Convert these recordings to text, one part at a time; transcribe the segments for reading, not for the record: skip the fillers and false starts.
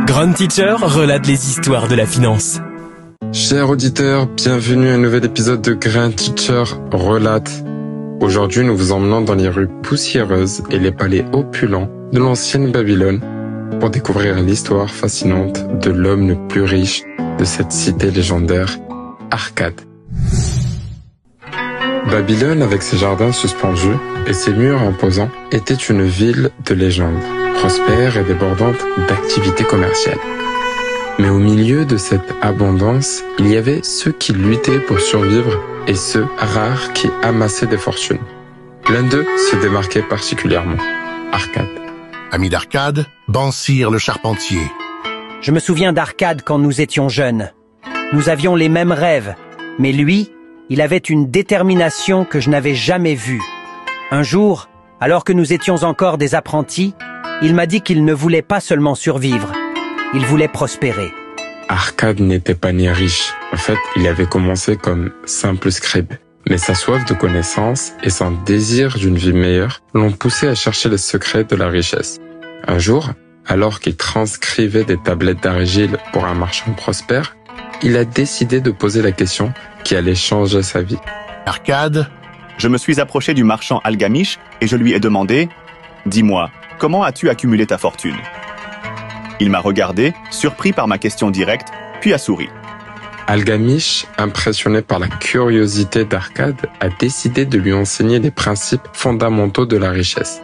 Grand Teacher relate les histoires de la finance. Chers auditeurs, bienvenue à un nouvel épisode de Grand Teacher relate. Aujourd'hui, nous vous emmenons dans les rues poussiéreuses et les palais opulents de l'ancienne Babylone pour découvrir l'histoire fascinante de l'homme le plus riche de cette cité légendaire, Arkad. Babylone, avec ses jardins suspendus et ses murs imposants, était une ville de légende, prospère et débordante d'activités commerciales. Mais au milieu de cette abondance, il y avait ceux qui luttaient pour survivre et ceux rares qui amassaient des fortunes. L'un d'eux se démarquait particulièrement, Arkad. Ami d'Arcade, Bansir le charpentier. Je me souviens d'Arcade quand nous étions jeunes. Nous avions les mêmes rêves, mais lui, il avait une détermination que je n'avais jamais vue. Un jour, alors que nous étions encore des apprentis, il m'a dit qu'il ne voulait pas seulement survivre, il voulait prospérer. Arkad n'était pas né riche. En fait, il avait commencé comme simple scribe. Mais sa soif de connaissance et son désir d'une vie meilleure l'ont poussé à chercher les secrets de la richesse. Un jour, alors qu'il transcrivait des tablettes d'argile pour un marchand prospère, il a décidé de poser la question qui allait changer sa vie. Arkad, je me suis approché du marchand Algamish et je lui ai demandé « Dis-moi, comment as-tu accumulé ta fortune ?» Il m'a regardé, surpris par ma question directe, puis a souri. Algamish, impressionné par la curiosité d'Arkad, a décidé de lui enseigner les principes fondamentaux de la richesse.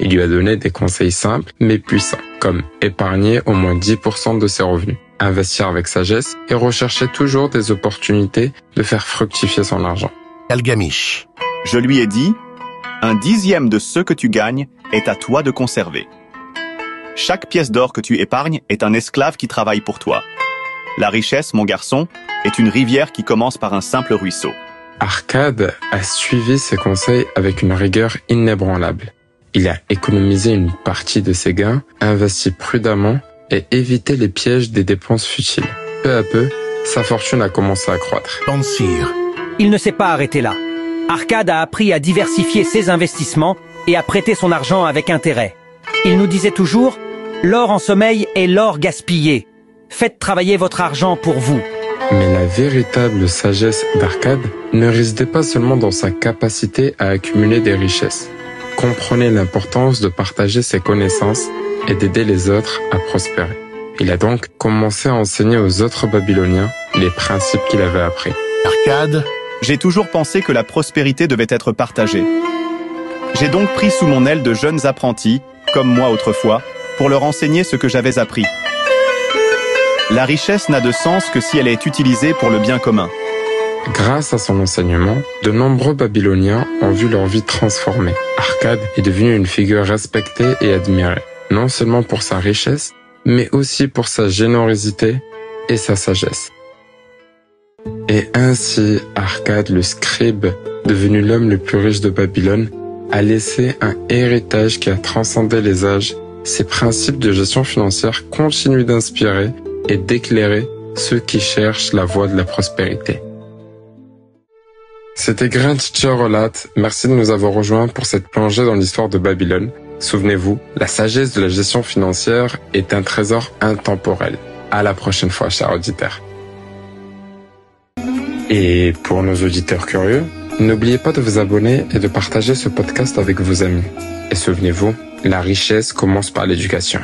Il lui a donné des conseils simples mais puissants, comme épargner au moins 10% de ses revenus, investir avec sagesse et rechercher toujours des opportunités de faire fructifier son argent. Algamish. Je lui ai dit « 1/10 de ce que tu gagnes est à toi de conserver. Chaque pièce d'or que tu épargnes est un esclave qui travaille pour toi. La richesse, mon garçon, est une rivière qui commence par un simple ruisseau. » Arkad a suivi ses conseils avec une rigueur inébranlable. Il a économisé une partie de ses gains, investi prudemment et évité les pièges des dépenses futiles. Peu à peu, sa fortune a commencé à croître. Bansir. Il ne s'est pas arrêté là. Arkad a appris à diversifier ses investissements et à prêter son argent avec intérêt. Il nous disait toujours « L'or en sommeil est l'or gaspillé. Faites travailler votre argent pour vous. » Mais la véritable sagesse d'Arkad ne résidait pas seulement dans sa capacité à accumuler des richesses. Comprenez l'importance de partager ses connaissances et d'aider les autres à prospérer. Il a donc commencé à enseigner aux autres Babyloniens les principes qu'il avait appris. Arkad. J'ai toujours pensé que la prospérité devait être partagée. J'ai donc pris sous mon aile de jeunes apprentis, comme moi autrefois, pour leur enseigner ce que j'avais appris. La richesse n'a de sens que si elle est utilisée pour le bien commun. Grâce à son enseignement, de nombreux Babyloniens ont vu leur vie transformée. Arkad est devenu une figure respectée et admirée, non seulement pour sa richesse, mais aussi pour sa générosité et sa sagesse. Et ainsi, Arkad, le scribe, devenu l'homme le plus riche de Babylone, a laissé un héritage qui a transcendé les âges. Ses principes de gestion financière continuent d'inspirer et d'éclairer ceux qui cherchent la voie de la prospérité. C'était Grand Teacher relate. Merci de nous avoir rejoints pour cette plongée dans l'histoire de Babylone. Souvenez-vous, la sagesse de la gestion financière est un trésor intemporel. À la prochaine fois, chers auditeurs. Et pour nos auditeurs curieux, n'oubliez pas de vous abonner et de partager ce podcast avec vos amis. Et souvenez-vous, la richesse commence par l'éducation.